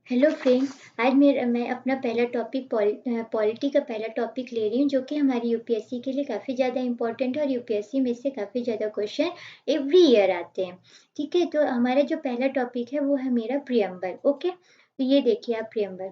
Hello friends. आज मैं अपना पहला टॉपिक पॉलिटी का पहला टॉपिक ले रही हूँ जो कि हमारी यूपीएससी के लिए काफ़ी ज़्यादा इंपॉर्टेंट है और यूपीएससी में इससे काफ़ी ज़्यादा क्वेश्चन एवरी ईयर आते हैं। ठीक है, तो हमारा जो पहला टॉपिक है वो है मेरा प्रियम्बल। ओके, तो ये देखिए आप प्रियम्बल।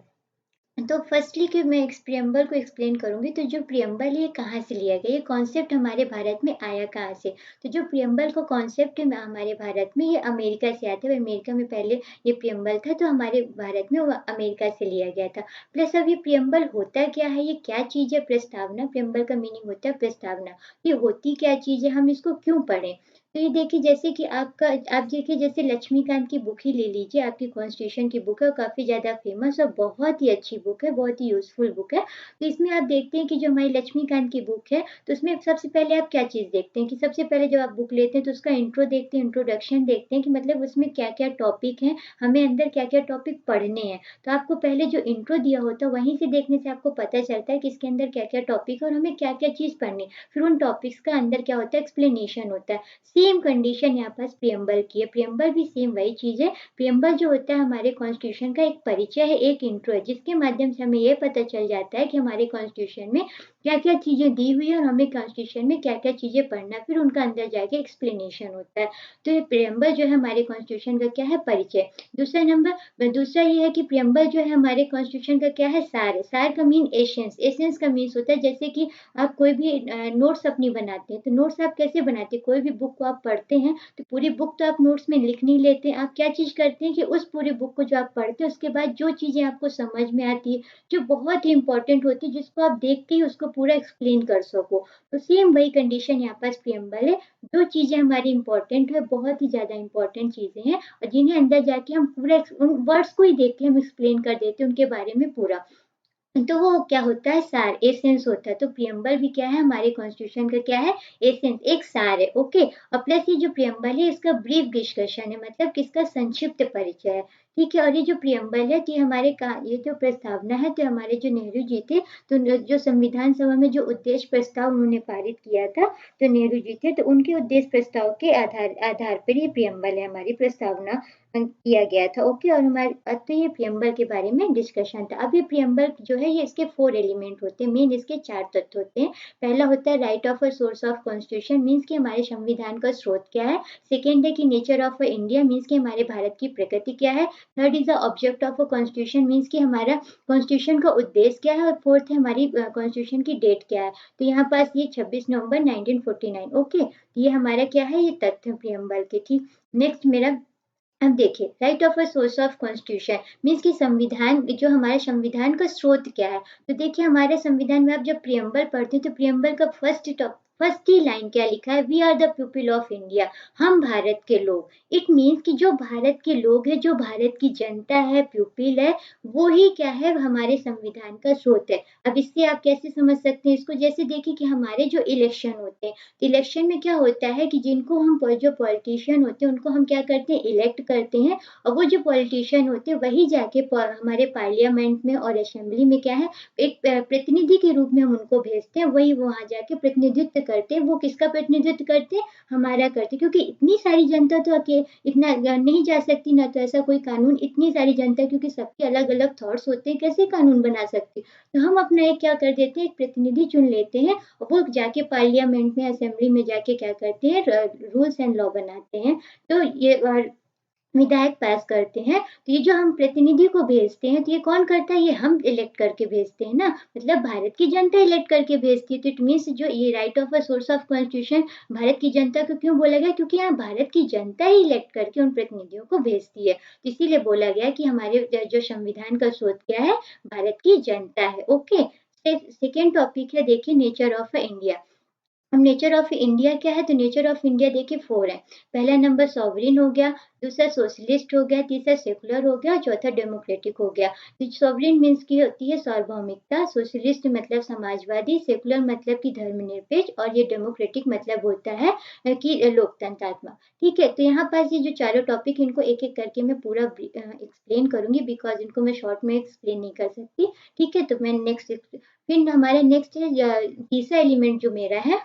तो फर्स्टली कि मैं इस प्रियम्बल को एक्सप्लेन करूंगी, तो जो प्रियम्बल है ये कहाँ से लिया गया, ये कॉन्सेप्ट हमारे भारत में आया कहाँ से। तो जो प्रियम्बल का कॉन्सेप्ट है हमारे भारत में, ये अमेरिका से आता है। अमेरिका में पहले ये प्रियम्बल था, तो हमारे भारत में वो अमेरिका से लिया गया था। प्लस अब ये प्रियम्बल होता क्या है, ये क्या चीज़ है। प्रस्तावना, प्रियम्बल का मीनिंग होता है प्रस्तावना। ये होती क्या चीज़ है, हम इसको क्यों पढ़ें। तो ये देखिए, जैसे कि आप देखिए, जैसे लक्ष्मीकांत की बुक ही ले लीजिए, आपकी कॉन्स्टिट्यूशन की बुक है, काफ़ी ज़्यादा फेमस और बहुत ही अच्छी बुक है, बहुत ही यूज़फुल बुक है। तो इसमें आप देखते हैं कि जो हमारी लक्ष्मीकांत की बुक है, तो उसमें सबसे पहले आप क्या चीज़ देखते हैं कि सबसे पहले जब आप बुक लेते हैं तो उसका इंट्रो देखते हैं, इंट्रोडक्शन देखते हैं कि मतलब उसमें क्या-क्या टॉपिक हैं, हमें अंदर क्या-क्या टॉपिक पढ़ने हैं। तो आपको पहले जो इंट्रो दिया होता है, वहीं से देखने से आपको पता चलता है कि इसके अंदर क्या-क्या टॉपिक है और हमें क्या-क्या चीज़ पढ़नी है। फिर उन टॉपिक्स का अंदर क्या होता है, एक्सप्लेनेशन होता है। सेम कंडीशन यहाँ पास प्रियम्बल की है। प्रियम्बल भी सेम वही चीज़ है। प्रियम्बल जो होता है हमारे कॉन्स्टिट्यूशन का एक परिचय है, एक इंट्रो है, जिसके माध्यम से हमें ये पता चल जाता है कि हमारे कॉन्स्टिट्यूशन में क्या-क्या चीज़ें दी हुई है और हमें कॉन्स्टिट्यूशन में क्या-क्या चीज़ें पढ़ना है, फिर उनका अंदर जाके एक्सप्लेनेशन होता है। तो ये प्रियम्बल जो है हमारे कॉन्स्टिट्यूशन का क्या है, परिचय। दूसरा ये है कि प्रियम्बल जो है हमारे कॉन्स्टिट्यूशन का क्या है, सार है। सार का मीन एसेंस, एसेंस का मीन्स होता है जैसे कि आप कोई भी नोट्स अपनी बनाते हैं, तो नोट्स आप कैसे बनाते हैं, कोई भी बुक को आप पढ़ते हैं तो पूरी बुक तो आप नोट्स में लिख नहीं लेते। आप क्या चीज़ करते हैं कि उस पूरी बुक को जो आप पढ़ते हैं उसके बाद जो चीज़ें आपको समझ में आती है, जो बहुत ही इंपॉर्टेंट होती है, जिसको आप देखते ही उसको पूरा एक्सप्लेन कर सको। तो सेम वही कंडीशन यहाँ पास प्रियम्बल है। जो चीज़ें हमारी इंपॉर्टेंट है, बहुत ही ज़्यादा इंपॉर्टेंट चीज़ें हैं और जिन्हें अंदर जाके हम पूरा उन वर्ड्स को ही देख के हम एक्सप्लेन कर देते हैं उनके बारे में पूरा। तो वो क्या होता है, सार, एसेंस होता है। तो प्रियम्बल भी क्या है, हमारे कॉन्स्टिट्यूशन का क्या है, एसेंस, एक सार है। ओके, और प्लस ये जो प्रियम्बल है इसका ब्रीफ डिस्कशन है, मतलब किसका संक्षिप्त परिचय है। ठीक है, और ये जो प्रियम्बल है ये हमारे का ये जो प्रस्तावना है, तो हमारे जो नेहरू जी थे, तो जो संविधान सभा में जो उद्देश्य प्रस्ताव उन्होंने पारित किया था, तो नेहरू जी थे, तो उनके उद्देश्य प्रस्ताव के आधार आधार पर ये प्रियम्बल है, हमारी प्रस्तावना किया गया था। ओके, और हमारे तो ये प्रियम्बल के बारे में डिस्कशन था। अब ये प्रियम्बल जो है ये इसके 4 एलिमेंट होते हैं, मेन इसके 4 तत्व होते हैं। पहला होता है right of a source of constitution, means कि हमारे संविधान का स्रोत क्या है। सेकेंड है कि नेचर ऑफ इंडिया, मीन्स कि हमारे भारत की प्रकृति क्या है। Third is the object of a constitution, means कि हमारा कॉन्स्टिट्यूशन का उद्देश्य क्या है। और फोर्थ है हमारी कॉन्स्टिट्यूशन की डेट क्या है। तो यहाँ पास ये 26 नवंबर 1949। ओके, ये हमारा क्या है, ये तथ्य प्रियम्बल के। ठीक, नेक्स्ट मेरा, अब देखिए right of a source of constitution, means कि संविधान, जो हमारे संविधान का स्रोत क्या है। तो देखिए हमारे संविधान में आप जब प्रियम्बल पढ़ते हैं तो प्रियम्बल का फर्स्ट ही लाइन क्या लिखा है, we are the people of India, हम भारत के लोग। इट मीन्स कि जो भारत के लोग हैं, जो भारत की जनता है, पीपल है, वो ही क्या है, हमारे संविधान का स्रोत है। अब इससे आप कैसे समझ सकते हैं इसको, जैसे देखिए कि हमारे जो इलेक्शन होते हैं, तो इलेक्शन में क्या होता है कि जिनको हम जो पॉलिटिशियन होते हैं उनको हम क्या करते हैं, इलेक्ट करते हैं। और वो जो पॉलिटिशियन होते हैं वही जाके हमारे पार्लियामेंट में और असेंबली में क्या है, एक प्रतिनिधि के रूप में हम उनको भेजते हैं, वही वहां जाके प्रतिनिधित्व करते हैं। वो किसका प्रतिनिधित्व करते हैं, हमारा करते हैं। क्योंकि इतनी सारी जनता तो इतना नहीं जा सकती ना, तो ऐसा कोई कानून, इतनी सारी जनता, क्योंकि सबके अलग अलग थॉट्स होते हैं, कैसे कानून बना सकते। तो हम अपना एक क्या कर देते हैं, एक प्रतिनिधि चुन लेते हैं और वो जाके पार्लियामेंट में, असेंबली में जाके क्या करते हैं, रूल्स एंड लॉ बनाते हैं। तो ये विधायक पास करते हैं। तो ये जो हम प्रतिनिधि को भेजते हैं, तो ये कौन करता है, ये हम इलेक्ट करके भेजते हैं ना, मतलब भारत की जनता इलेक्ट करके भेजती है। तो इट मीन्स जो ये right of a source of constitution Bharat की जनता को क्यों बोला गया, क्योंकि यहाँ भारत की जनता ही इलेक्ट करके उन प्रतिनिधियों को भेजती है। तो इसीलिए बोला गया कि हमारे जो संविधान का स्रोत क्या है, भारत की जनता है। ओके, सेकेंड टॉपिक है, देखिए नेचर ऑफ इंडिया। अब नेचर ऑफ इंडिया क्या है, तो नेचर ऑफ इंडिया देखिए 4 है। पहला नंबर सॉवरिन हो गया, दूसरा सोशलिस्ट हो गया, तीसरा सेकुलर हो गया और चौथा डेमोक्रेटिक हो गया। तो सॉवरिन मीन्स की होती है सार्वभौमिकता, सोशलिस्ट मतलब समाजवादी, सेकुलर मतलब कि धर्मनिरपेक्ष, और ये डेमोक्रेटिक मतलब होता है कि लोकतंत्रात्मक। ठीक है, तो यहाँ पास ये जो चारों टॉपिक, इनको एक एक करके मैं पूरा एक्सप्लेन करूंगी, बिकॉज इनको मैं शॉर्ट में एक्सप्लेन नहीं कर सकती। ठीक है, तो मैं नेक्स्ट, फिर हमारे नेक्स्ट है तीसरा एलिमेंट जो मेरा है,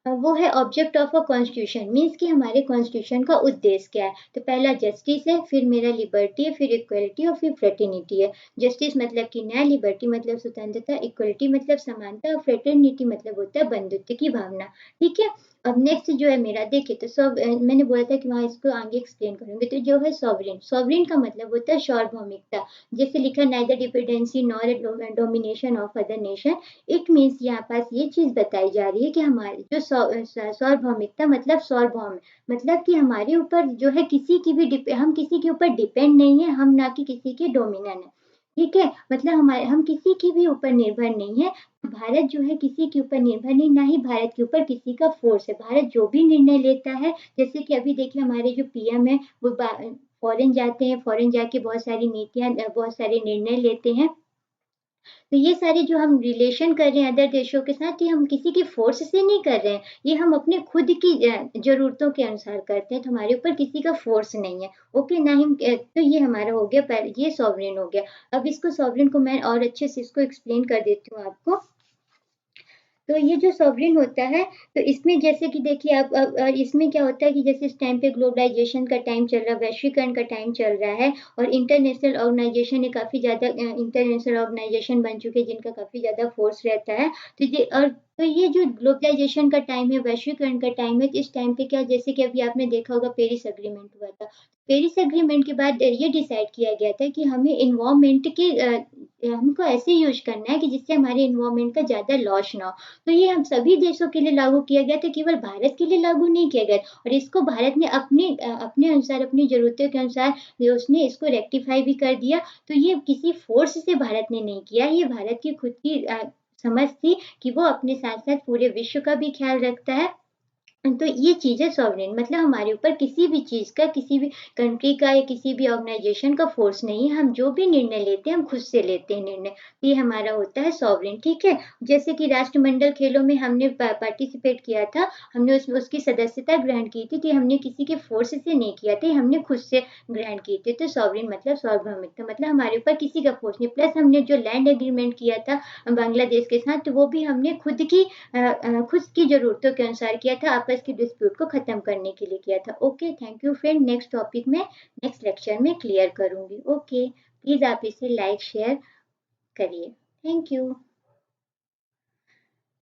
वो है object of a constitution, means कि हमारे कॉन्स्टिट्यूशन का उद्देश्य क्या है। तो पहला जस्टिस है, फिर मेरा लिबर्टी है, फिर इक्वलिटी और फिर फ्रेटर्निटी है। जस्टिस मतलब कि न्याय, लिबर्टी मतलब स्वतंत्रता, इक्वलिटी मतलब समानता और फ्रेटर्निटी मतलब होता है बंधुत्व की भावना। ठीक है। अब नेक्स्ट जो है मेरा, देखिए तो सब मैंने बोला था कि वहाँ इसको आगे एक्सप्लेन करूंगी। तो जो है सॉवरेन, सॉवरेन का मतलब होता है सार्वभौमिकता। जैसे लिखा, neither dependency nor domination of other nation. It means यहाँ पास ये चीज बताई जा रही है कि हमारी जो सार्वभौमिकता मतलब सार्वभौम, मतलब कि हमारे ऊपर जो है किसी की भी हम किसी के ऊपर डिपेंड नहीं है, हम ना कि किसी के डोमिनन है। ठीक है, मतलब हमारे हम किसी के भी ऊपर निर्भर नहीं है। भारत जो है किसी के ऊपर निर्भर नहीं, ना ही भारत के ऊपर किसी का फोर्स है। भारत जो भी निर्णय लेता है, जैसे कि अभी देखिए हमारे जो पीएम है वो फॉरेन जाते हैं, फॉरेन जाके बहुत सारी नीतियां बहुत सारे निर्णय लेते हैं। तो ये सारे जो हम रिलेशन कर रहे हैं अदर देशों के साथ, ये हम किसी की फोर्स से नहीं कर रहे हैं, ये हम अपने खुद की जरूरतों के अनुसार करते हैं। तो हमारे ऊपर किसी का फोर्स नहीं है। ओके ना ही तो ये हमारा हो गया पहले, ये सॉवरेन हो गया। अब इसको सॉवरेन को मैं और अच्छे से इसको एक्सप्लेन कर देती हूँ आपको। तो ये जो सॉवरेन होता है, तो इसमें जैसे कि देखिए अब इसमें क्या होता है कि जैसे इस टाइम पे ग्लोबलाइजेशन का टाइम चल रहा है, वैश्वीकरण का टाइम चल रहा है, और इंटरनेशनल ऑर्गेनाइजेशन काफी ज्यादा इंटरनेशनल ऑर्गेनाइजेशन बन चुके हैं जिनका काफी ज्यादा फोर्स रहता है। तो ये जो ग्लोबलाइजेशन का टाइम है, वैश्वीकरण का टाइम है, तो इस टाइम पे क्या, जैसे कि अभी आपने देखा होगा पेरिस अग्रीमेंट हुआ था। पेरिस अग्रीमेंट के बाद ये डिसाइड किया गया था कि हमें इन्वायरमेंट के हमको ऐसे यूज करना है कि जिससे हमारे इन्वायरमेंट का ज्यादा लॉस ना हो। तो ये हम सभी देशों के लिए लागू किया गया था, केवल भारत के लिए लागू नहीं किया गया। और इसको भारत ने अपने अनुसार, अपनी जरूरतों के अनुसार उसने इसको रेक्टिफाई भी कर दिया। तो ये किसी फोर्स से भारत ने नहीं किया, ये भारत की खुद की समझ थी कि वो अपने साथ साथ पूरे विश्व का भी ख्याल रखता है। तो ये चीज है सॉवरेन, मतलब हमारे ऊपर किसी भी चीज का, किसी भी कंट्री का या किसी भी ऑर्गेनाइजेशन का फोर्स नहीं है। हम जो भी निर्णय लेते हैं हम खुद से लेते हैं निर्णय। ये हमारा होता है सॉवरेन। ठीक है। जैसे कि राष्ट्रमंडल खेलों में हमने पार्टिसिपेट किया था, हमने उसकी सदस्यता ग्रहण की थी, तो हमने किसी के फोर्स से नहीं किया था, हमने खुद से ग्रहण किए थे। तो सॉवरेन मतलब सार्वभौमिकता, मतलब हमारे ऊपर किसी का फोर्स नहीं। प्लस हमने जो लैंड एग्रीमेंट किया था बांग्लादेश के साथ, तो वो भी हमने खुद की जरूरतों के अनुसार किया था, आपस की डिस्प्यूट को खत्म करने के लिए किया था। Okay, thank you friend. Next topic में नेक्स्ट लेक्चर में क्लियर करूंगी। ओके, प्लीज आप इसे लाइक शेयर करिए। Thank you.